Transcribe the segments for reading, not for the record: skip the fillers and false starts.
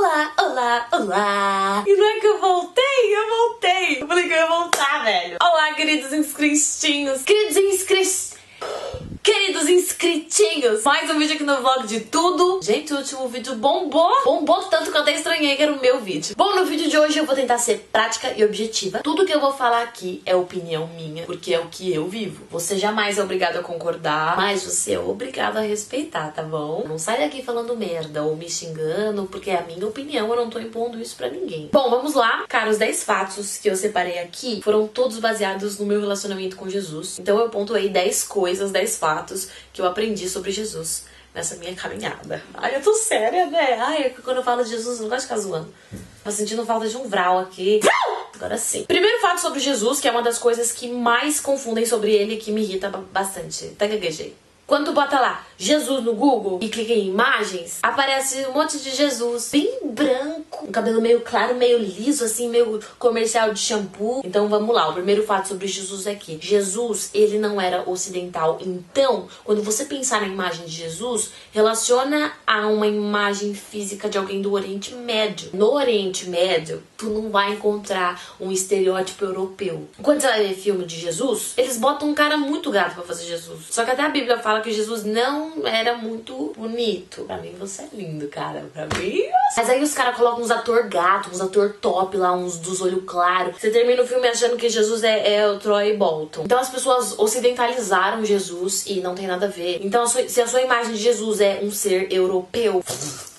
Olá, olá, olá! E não é que eu voltei? Eu voltei! Eu falei que eu ia voltar, velho! Olá, queridos inscritinhos! Queridos inscritinhos! Mais um vídeo aqui no vlog de tudo. Gente, o último vídeo bombou. Bombou tanto que eu até estranhei que era o meu vídeo. Bom, no vídeo de hoje eu vou tentar ser prática e objetiva. Tudo que eu vou falar aqui é opinião minha, porque é o que eu vivo. Você jamais é obrigado a concordar, mas você é obrigado a respeitar, tá bom? Não sai daqui falando merda ou me xingando, porque é a minha opinião, eu não tô impondo isso pra ninguém. Bom, vamos lá. Cara, os 10 fatos que eu separei aqui foram todos baseados no meu relacionamento com Jesus. Então eu pontuei 10 coisas, 10 fatos que eu aprendi sobre Jesus nessa minha caminhada. Ai, eu tô séria, né? Ai, quando eu falo de Jesus, eu não gosto de ficar zoando. Tô sentindo falta de um vral aqui. Agora sim. Primeiro fato sobre Jesus, que é uma das coisas que mais confundem sobre ele e que me irrita bastante. Tá gaguejei. Quando tu bota lá Jesus no Google e clica em imagens, aparece um monte de Jesus bem branco, um cabelo meio claro, meio liso, assim, meio comercial de shampoo. Então vamos lá, o primeiro fato sobre Jesus é que Jesus, ele não era ocidental. Então, quando você pensar na imagem de Jesus, relaciona a uma imagem física de alguém do Oriente Médio. No Oriente Médio, tu não vai encontrar um estereótipo europeu. Quando você vai ver filme de Jesus, eles botam um cara muito gato pra fazer Jesus. Só que até a Bíblia fala que Jesus não era muito bonito. Pra mim você é lindo, cara. Pra mim... Mas aí os caras colocam uns ator gato, uns ator top lá, uns dos olhos claros. Você termina o filme achando que Jesus é o Troy Bolton. Então as pessoas ocidentalizaram Jesus e não tem nada a ver. Então se a sua imagem de Jesus é um ser europeu...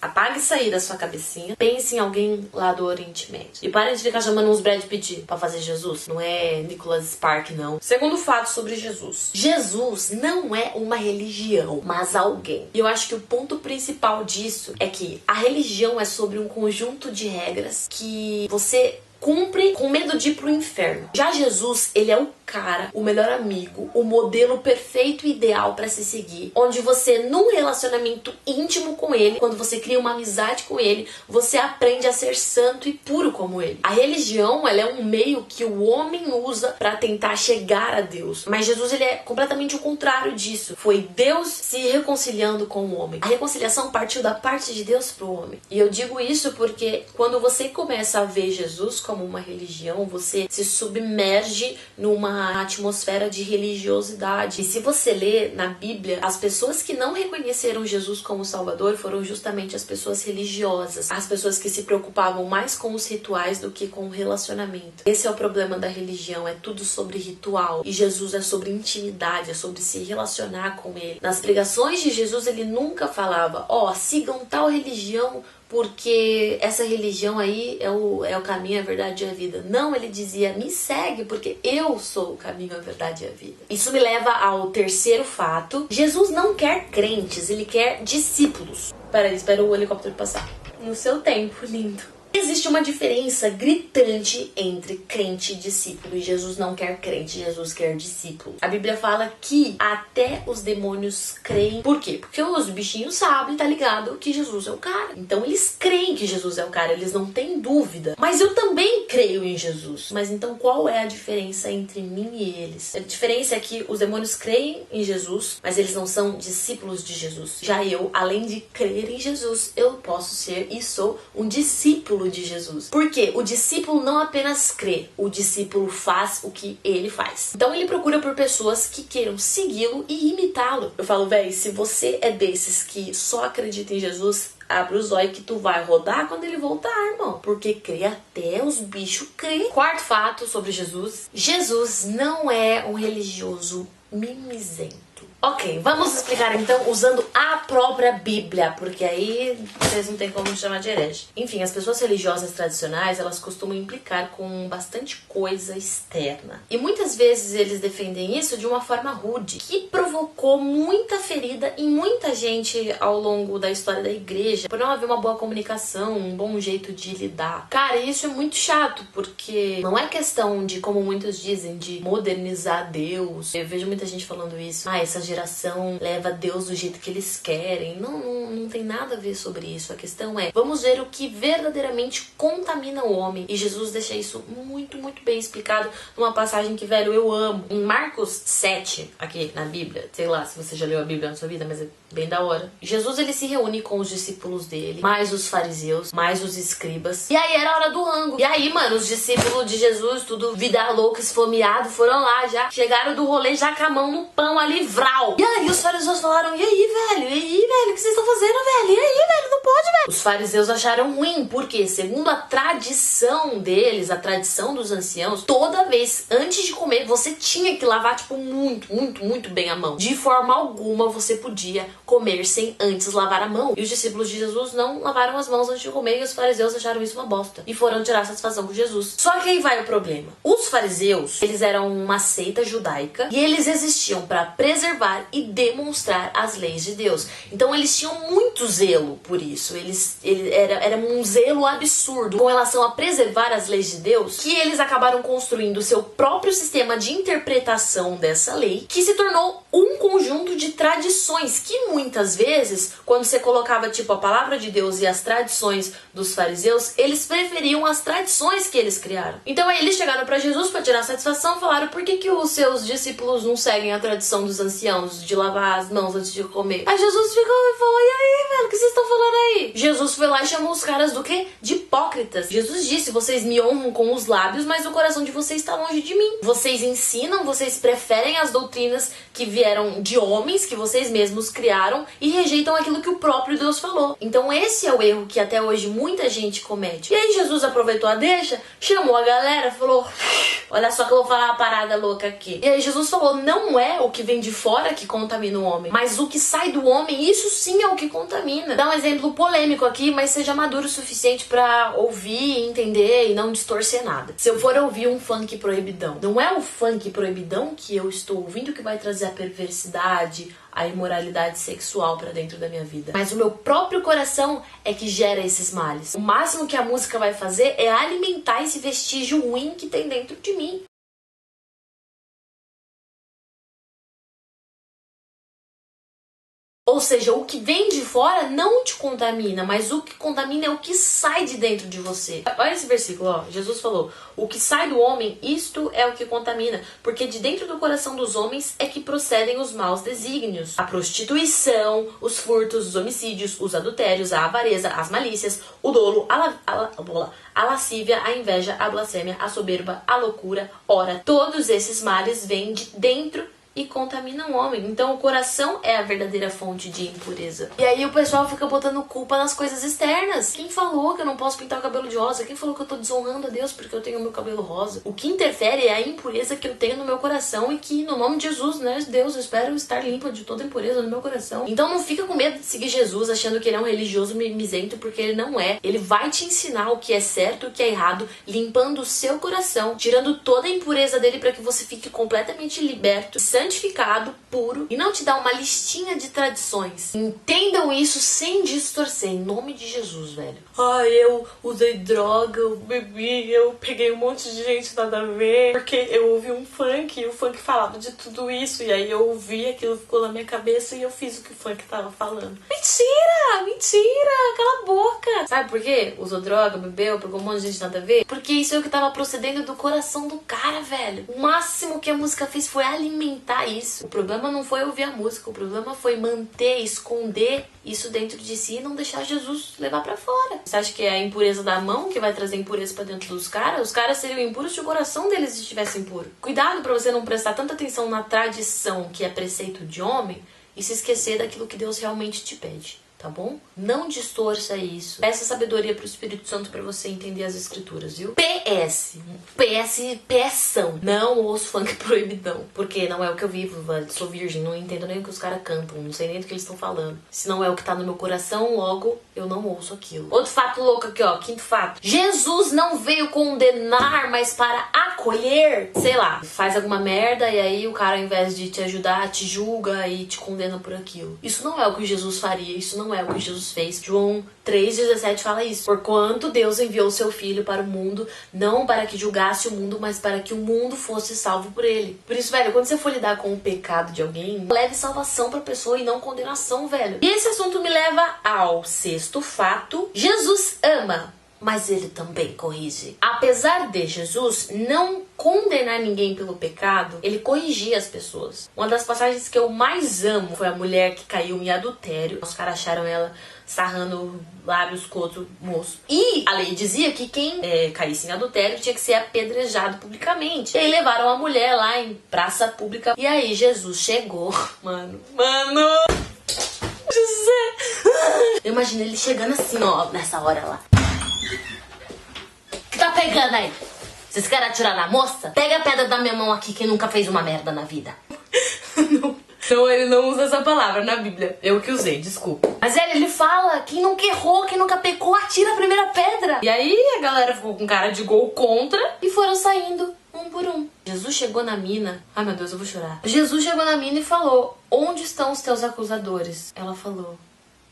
Apague isso aí da sua cabecinha. Pense em alguém lá do Oriente Médio. E parem de ficar chamando uns Brad Pitt pra fazer Jesus. Não é Nicholas Spark, não. Segundo fato sobre Jesus. Jesus não é uma religião, mas alguém. E eu acho que o ponto principal disso é que a religião é sobre um conjunto de regras que você cumpre com medo de ir pro inferno. Já Jesus, ele é o cara, o melhor amigo, o modelo perfeito e ideal pra se seguir, onde você, num relacionamento íntimo com ele, quando você cria uma amizade com ele, você aprende a ser santo e puro como ele. A religião, ela é um meio que o homem usa pra tentar chegar a Deus, mas Jesus, ele é completamente o contrário disso. Foi Deus se reconciliando com o homem. A reconciliação partiu da parte de Deus pro homem. E eu digo isso porque quando você começa a ver Jesus como uma religião, você se submerge numa atmosfera de religiosidade. E se você ler na Bíblia, as pessoas que não reconheceram Jesus como Salvador foram justamente as pessoas religiosas, as pessoas que se preocupavam mais com os rituais do que com o relacionamento. Esse é o problema da religião, é tudo sobre ritual. E Jesus é sobre intimidade, é sobre se relacionar com ele. Nas pregações de Jesus, ele nunca falava, sigam tal religião, porque essa religião aí é o caminho, a verdade e a vida. Não, ele dizia, me segue, porque eu sou o caminho, a verdade e a vida. Isso me leva ao terceiro fato. Jesus não quer crentes, ele quer discípulos. Peraí, espera o helicóptero passar. No seu tempo, lindo. Existe uma diferença gritante entre crente e discípulo. E Jesus não quer crente, Jesus quer discípulo. A Bíblia fala que até os demônios creem. Por quê? Porque os bichinhos sabem, tá ligado, que Jesus é o cara. Então eles creem que Jesus é o cara, eles não têm dúvida. Mas eu também creio em Jesus. Mas então qual é a diferença entre mim e eles? A diferença é que os demônios creem em Jesus, mas eles não são discípulos de Jesus. Já eu, além de crer em Jesus, eu posso ser e sou um discípulo de Jesus. Porque o discípulo não apenas crê, o discípulo faz o que ele faz. Então ele procura por pessoas que queiram segui-lo e imitá-lo. Eu falo, véi, se você é desses que só acredita em Jesus, abre os olhos que tu vai rodar quando ele voltar, irmão. Porque crê até os bichos crê. Quarto fato sobre Jesus. Jesus não é um religioso mimizento. Ok, vamos explicar então usando a própria Bíblia, porque aí vocês não tem como me chamar de herege. Enfim, as pessoas religiosas tradicionais, elas costumam implicar com bastante coisa externa. E muitas vezes eles defendem isso de uma forma rude, que provocou muita ferida em muita gente ao longo da história da igreja, por não haver uma boa comunicação, um bom jeito de lidar. Cara, isso é muito chato, porque não é questão de, como muitos dizem, de modernizar Deus. Eu vejo muita gente falando isso. Essa geração leva Deus do jeito que eles querem. Não tem nada a ver sobre isso. A questão é, vamos ver o que verdadeiramente contamina o homem. E Jesus deixa isso muito, muito bem explicado numa passagem que, velho, eu amo. Em Marcos 7, aqui na Bíblia, sei lá se você já leu a Bíblia na sua vida, mas é bem da hora. Jesus, ele se reúne com os discípulos dele, mais os fariseus, mais os escribas. E aí era a hora do rango. E aí, mano, os discípulos de Jesus, tudo vida louca, esfomeado, foram lá já. Chegaram do rolê já com a mão no pão ali, vral. E aí os fariseus falaram, e aí, velho, o que vocês estão fazendo, velho? E aí, velho, não pode, velho. Os fariseus acharam ruim, porque segundo a tradição deles, a tradição dos anciãos, toda vez, antes de comer, você tinha que lavar, tipo, muito, muito, muito bem a mão. De forma alguma você podia comer sem antes lavar a mão. E os discípulos de Jesus não lavaram as mãos antes de comer, e os fariseus acharam isso uma bosta. E foram tirar satisfação com Jesus. Só que aí vai o problema. Os fariseus, eles eram uma seita judaica, e eles existiam para preservar e demonstrar as leis de Deus. Então eles tinham muito zelo por isso. Era um zelo absurdo com relação a preservar as leis de Deus, que eles acabaram construindo o seu próprio sistema de interpretação dessa lei, que se tornou um conjunto de tradições que muitas vezes, quando você colocava tipo a palavra de Deus e as tradições dos fariseus, eles preferiam as tradições que eles criaram. Então aí eles chegaram para Jesus para tirar satisfação e falaram, por que os seus discípulos não seguem a tradição dos anciãos de lavar as mãos antes de comer? Aí Jesus ficou e falou, e aí, velho, o que vocês estão falando aí? Jesus foi lá e chamou os caras do quê? De hipócritas. Jesus disse, vocês me honram com os lábios, mas o coração de vocês está longe de mim. Vocês ensinam, vocês preferem as doutrinas que vieram de homens, que vocês mesmos criaram, e rejeitam aquilo que o próprio Deus falou. Então esse é o erro que até hoje muita gente comete. E aí Jesus aproveitou a deixa, chamou a galera, falou, olha só que eu vou falar uma parada louca aqui. E aí Jesus falou, não é o que vem de fora que contamina o homem, mas o que sai do homem, isso sim é o que contamina. Dá um exemplo polêmico aqui, mas seja maduro o suficiente pra ouvir, entender e não distorcer nada. Se eu for ouvir um funk proibidão, não é o funk proibidão que eu estou ouvindo que vai trazer a perversidade, a imoralidade sexual pra dentro da minha vida, mas o meu próprio coração é que gera esses males. O máximo que a música vai fazer é alimentar esse vestígio ruim que tem dentro de mim. Ou seja, o que vem de fora não te contamina, mas o que contamina é o que sai de dentro de você. Olha esse versículo, ó. Jesus falou, o que sai do homem, isto é o que contamina, porque de dentro do coração dos homens é que procedem os maus desígnios. A prostituição, os furtos, os homicídios, os adultérios, a avareza, as malícias, o dolo, a lascívia, a inveja, a blasfêmia, a soberba, a loucura. Ora, todos esses males vêm de dentro e contamina o homem. Então o coração é a verdadeira fonte de impureza. E aí o pessoal fica botando culpa nas coisas externas. Quem falou que eu não posso pintar o cabelo de rosa? Quem falou que eu tô desonrando a Deus porque eu tenho o meu cabelo rosa? O que interfere é a impureza que eu tenho no meu coração e que, no nome de Jesus, né, Deus, eu espero estar limpa de toda impureza no meu coração. Então não fica com medo de seguir Jesus achando que ele é um religioso mimizento, porque ele não é. Ele vai te ensinar o que é certo e o que é errado, limpando o seu coração, tirando toda a impureza dele para que você fique completamente liberto, santificado, puro, e não te dá uma listinha de tradições. Entendam isso sem distorcer, em nome de Jesus, velho. Ai, eu usei droga, eu bebi, eu peguei um monte de gente nada a ver, porque eu ouvi um funk e o funk falava de tudo isso, e aí eu ouvi aquilo, ficou na minha cabeça e eu fiz o que o funk tava falando. Mentira! Mentira! Cala a boca! Sabe por quê? Usou droga, bebeu, pegou um monte de gente nada a ver? Porque isso é o que tava procedendo do coração do cara, velho. O máximo que a música fez foi alimentar isso. O problema não foi ouvir a música, o problema foi manter, esconder isso dentro de si e não deixar Jesus levar pra fora. Você acha que é a impureza da mão que vai trazer impureza pra dentro dos caras? Os caras seriam impuros se o coração deles estivesse impuro. Cuidado pra você não prestar tanta atenção na tradição, que é preceito de homem, e se esquecer daquilo que Deus realmente te pede. Tá bom? Não distorça isso. Peça sabedoria pro Espírito Santo pra você entender as escrituras, viu? PSão. Não ouço funk proibidão. Porque não é o que eu vivo, velho. Sou virgem, não entendo nem o que os caras cantam. Não sei nem do que eles estão falando. Se não é o que tá no meu coração, logo eu não ouço aquilo. Outro fato louco aqui, ó. Quinto fato. Jesus não veio condenar, mas para acolher. Sei lá, faz alguma merda e aí o cara, ao invés de te ajudar, te julga e te condena por aquilo. Isso não é o que Jesus faria. Isso não não é o que Jesus fez. João 3,17 fala isso. Porquanto Deus enviou seu Filho para o mundo, não para que julgasse o mundo, mas para que o mundo fosse salvo por ele. Por isso, velho, quando você for lidar com o pecado de alguém, leve salvação pra pessoa e não condenação, velho. E esse assunto me leva ao sexto fato. Jesus ama, mas ele também corrige. Apesar de Jesus não condenar ninguém pelo pecado, ele corrigia as pessoas. Uma das passagens que eu mais amo foi a mulher que caiu em adultério. Os caras acharam ela sarrando lábios com outro moço. E a lei dizia que quem caísse em adultério tinha que ser apedrejado publicamente. E aí levaram a mulher lá em praça pública. E aí Jesus chegou. Mano. José. Eu imagino ele chegando assim, ó, nessa hora lá. O que tá pegando aí? Vocês querem atirar na moça? Pega a pedra da minha mão aqui, quem nunca fez uma merda na vida. Não, ele não usa essa palavra na Bíblia. Eu que usei, desculpa. Mas ele fala, quem nunca errou, quem nunca pecou, atira a primeira pedra. E aí a galera ficou com cara de gol contra e foram saindo um por um. Jesus chegou na mina. Ai meu Deus, eu vou chorar. Jesus chegou na mina e falou, onde estão os teus acusadores? Ela falou,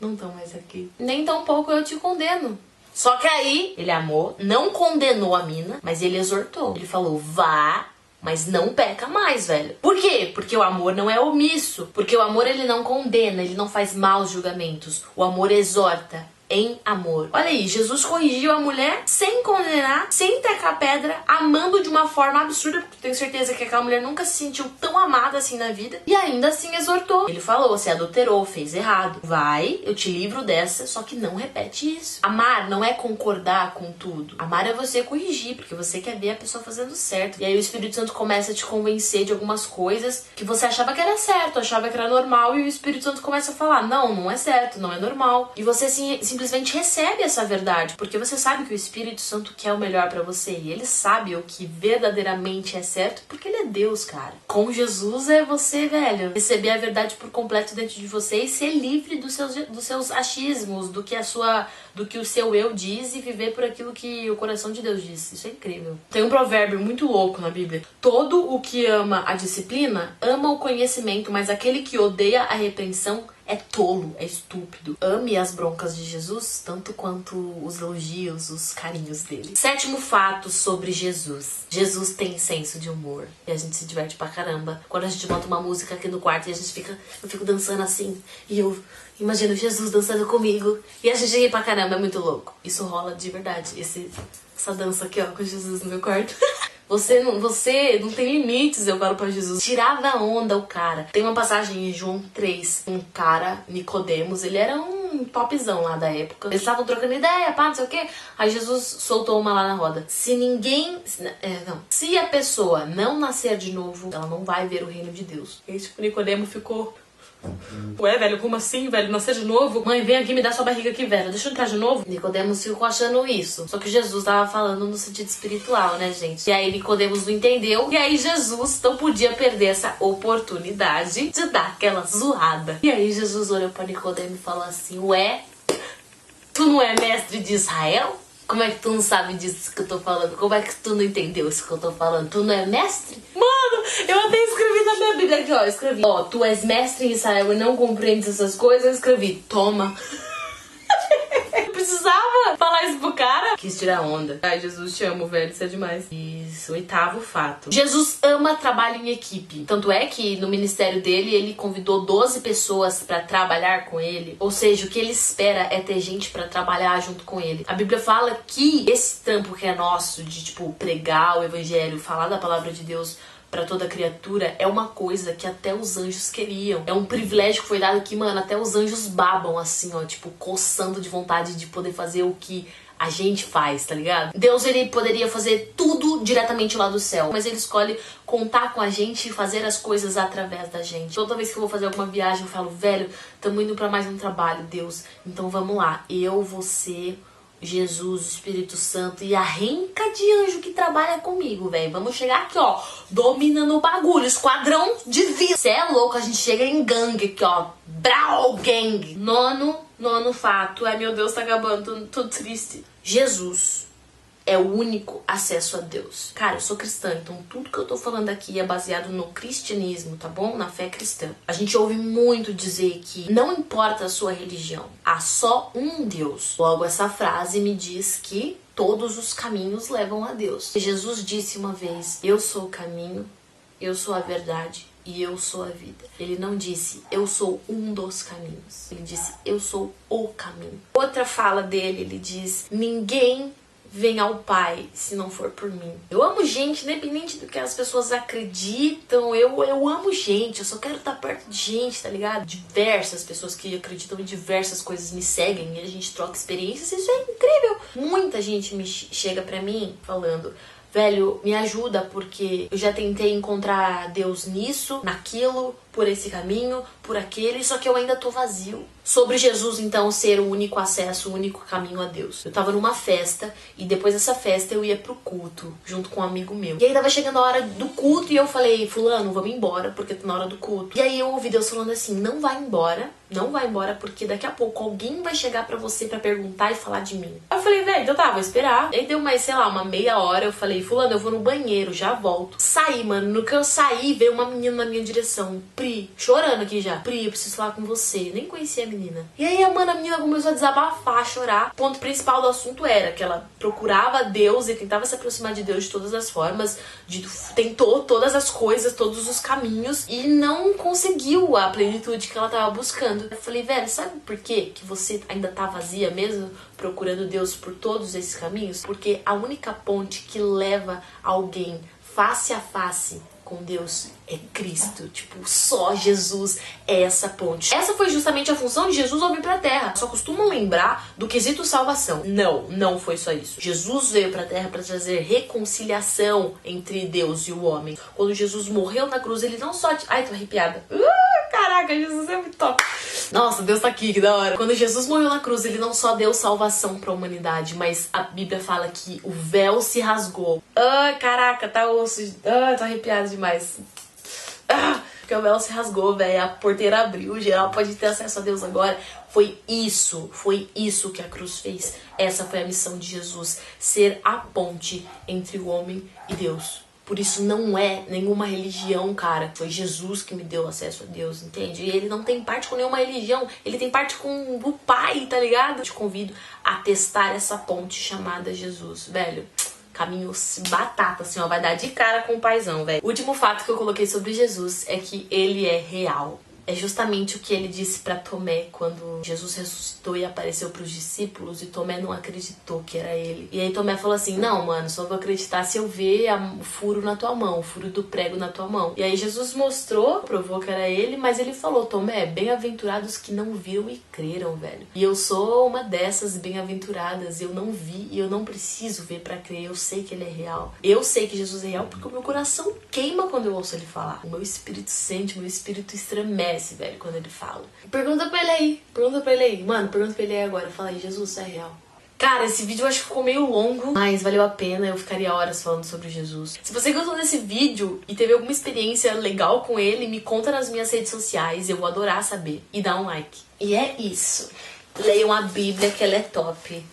não estão mais aqui. Nem tão pouco eu te condeno. Só que aí, ele amou, não condenou a mina, mas ele exortou. Ele falou, vá, mas não peca mais, velho. Por quê? Porque o amor não é omisso. Porque o amor, ele não condena, ele não faz maus julgamentos. O amor exorta em amor. Olha aí, Jesus corrigiu a mulher sem condenar, sem tacar pedra, amando de uma forma absurda, porque tenho certeza que aquela mulher nunca se sentiu tão amada assim na vida, e ainda assim exortou. Ele falou, você adulterou, fez errado. Vai, eu te livro dessa, só que não repete isso. Amar não é concordar com tudo. Amar é você corrigir, porque você quer ver a pessoa fazendo certo. E aí o Espírito Santo começa a te convencer de algumas coisas que você achava que era certo, achava que era normal, e o Espírito Santo começa a falar, não, não é certo, não é normal. E você simplesmente recebe essa verdade, porque você sabe que o Espírito Santo quer o melhor pra você, e ele sabe o que verdadeiramente é certo, porque ele é Deus, cara. Com Jesus é você, velho, receber a verdade por completo dentro de você e ser livre dos seus achismos, do que o seu eu diz, e viver por aquilo que o coração de Deus diz. Isso é incrível. Tem um provérbio muito louco na Bíblia. Todo o que ama a disciplina, ama o conhecimento, mas aquele que odeia a repreensão é tolo, é estúpido. Ame as broncas de Jesus tanto quanto os elogios, os carinhos dele. Sétimo fato sobre Jesus. Jesus tem senso de humor. E a gente se diverte pra caramba. Quando a gente bota uma música aqui no quarto e a gente eu fico dançando assim. E eu imagino Jesus dançando comigo. E a gente ri pra caramba, é muito louco. Isso rola de verdade. Essa dança aqui, ó, com Jesus no meu quarto. Você não tem limites, eu falo pra Jesus. Tirava onda o cara. Tem uma passagem em João 3. Um cara, Nicodemos, ele era um topzão lá da época. Eles estavam trocando ideia, pá, não sei o quê. Aí Jesus soltou uma lá na roda. Se a pessoa não nascer de novo, ela não vai ver o reino de Deus. E tipo, Nicodemo ficou... Ué, velho, como assim, velho? Nascer de novo? Mãe, vem aqui me dar sua barriga aqui, velho. Deixa eu entrar de novo. Nicodemos ficou achando isso. Só que Jesus tava falando no sentido espiritual, né, gente? E aí Nicodemos não entendeu. E aí Jesus não podia perder essa oportunidade de dar aquela zoada. E aí Jesus olhou pra Nicodemo e falou assim, ué, tu não é mestre de Israel? Como é que tu não sabe disso que eu tô falando? Como é que tu não entendeu isso que eu tô falando? Tu não é mestre? Mano, eu até escrevi na minha Bíblia aqui, ó. Escrevi, ó, tu és mestre em Israel e não compreendes essas coisas. Eu escrevi, toma. Eu precisava falar isso pro cara. Quis tirar onda. Ai, Jesus, te amo, velho. Isso é demais. Isso, oitavo fato. Jesus ama trabalho em equipe. Tanto é que no ministério dele, ele convidou 12 pessoas pra trabalhar com ele. Ou seja, o que ele espera é ter gente pra trabalhar junto com ele. A Bíblia fala que esse trampo que é nosso, de tipo, pregar o evangelho, falar da palavra de Deus pra toda criatura, é uma coisa que até os anjos queriam. É um privilégio que foi dado que, mano, até os anjos babam assim, ó, tipo, coçando de vontade de poder fazer o que a gente faz, tá ligado? Deus, ele poderia fazer tudo diretamente lá do céu, mas ele escolhe contar com a gente e fazer as coisas através da gente. Toda vez que eu vou fazer alguma viagem, eu falo, velho, tamo indo pra mais um trabalho, Deus, então vamos lá. Eu, você, Jesus, o Espírito Santo e a renca de anjo que trabalha comigo, velho. Vamos chegar aqui, ó, dominando o bagulho, esquadrão de vida. Cê é louco, a gente chega em gangue aqui, ó, Brau Gang. Nono fato. Ai, meu Deus, tá acabando, tô triste. Jesus é o único acesso a Deus. Cara, eu sou cristã, então tudo que eu tô falando aqui é baseado no cristianismo, tá bom? Na fé cristã. A gente ouve muito dizer que não importa a sua religião, há só um Deus. Logo, essa frase me diz que todos os caminhos levam a Deus. Jesus disse uma vez: eu sou o caminho, eu sou a verdade e eu sou a vida. Ele não disse, eu sou um dos caminhos. Ele disse, eu sou o caminho. Outra fala dele, ele diz, ninguém vem ao Pai se não for por mim. Eu amo gente, independente do que as pessoas acreditam. Eu amo gente, eu só quero estar perto de gente, tá ligado? Diversas pessoas que acreditam em diversas coisas me seguem e a gente troca experiências. Isso é incrível. Muita gente me chega pra mim falando, velho, me ajuda porque eu já tentei encontrar Deus nisso, naquilo, por esse caminho, por aquele, só que eu ainda tô vazio. Sobre Jesus, então, ser o único acesso, o único caminho a Deus. Eu tava numa festa e depois dessa festa eu ia pro culto, junto com um amigo meu. E aí tava chegando a hora do culto e eu falei, fulano, vamos embora, porque tá na hora do culto. E aí eu ouvi Deus falando assim, não vai embora, porque daqui a pouco alguém vai chegar pra você pra perguntar e falar de mim. Aí eu falei, velho, então tá, vou esperar. Aí deu mais, sei lá, uma meia hora, eu falei, fulano, eu vou no banheiro, já volto. Saí, mano, no que eu saí, veio uma menina na minha direção, Pri, chorando aqui já. Pri, eu preciso falar com você. Nem conhecia a menina. E aí, a menina começou a desabafar, a chorar. O ponto principal do assunto era que ela procurava Deus e tentava se aproximar de Deus de todas as formas, tentou todas as coisas, todos os caminhos e não conseguiu a plenitude que ela tava buscando. Eu falei, velho, sabe por quê que você ainda tá vazia mesmo, procurando Deus por todos esses caminhos? Porque a única ponte que leva alguém face a face com Deus é Cristo. Tipo, só Jesus é essa ponte. Essa foi justamente a função de Jesus ao vir pra Terra. Só costumam lembrar do quesito salvação. Não foi só isso. Jesus veio pra Terra pra trazer reconciliação entre Deus e o homem. Quando Jesus morreu na cruz, ele não só... Ai, tô arrepiada. Caraca, Jesus é muito top. Nossa, Deus tá aqui, que da hora. Quando Jesus morreu na cruz, ele não só deu salvação pra humanidade, mas a Bíblia fala que o véu se rasgou. Ai, caraca, tá osso. Ai, tô arrepiada demais. Porque o véu se rasgou, velho. A porteira abriu, geral pode ter acesso a Deus agora. Foi isso que a cruz fez. Essa foi a missão de Jesus, ser a ponte entre o homem e Deus. Por isso não é nenhuma religião, cara. Foi Jesus que me deu acesso a Deus, entende? E ele não tem parte com nenhuma religião. Ele tem parte com o Pai, tá ligado? Eu te convido a testar essa ponte chamada Jesus, velho. Caminho batata, assim, ó. Vai dar de cara com o paizão, velho. O último fato que eu coloquei sobre Jesus é que ele é real. É justamente o que ele disse pra Tomé quando Jesus ressuscitou e apareceu pros discípulos e Tomé não acreditou que era ele. E aí Tomé falou assim, não, mano, só vou acreditar se eu ver o furo na tua mão, o furo do prego na tua mão. E aí Jesus mostrou, provou que era ele, mas ele falou, Tomé, bem-aventurados que não viram e creram, velho. E eu sou uma dessas bem-aventuradas, eu não vi e eu não preciso ver pra crer, eu sei que ele é real. Eu sei que Jesus é real porque o meu coração queima quando eu ouço ele falar. O meu espírito sente, o meu espírito estremece, velho, quando ele fala. Pergunta pra ele aí. Mano, pergunta pra ele aí agora. Fala aí, Jesus, é real. Cara, esse vídeo eu acho que ficou meio longo, mas valeu a pena, eu ficaria horas falando sobre Jesus. Se você gostou desse vídeo e teve alguma experiência legal com ele, me conta nas minhas redes sociais, eu vou adorar saber. E dá um like. E é isso. Leiam a Bíblia que ela é top.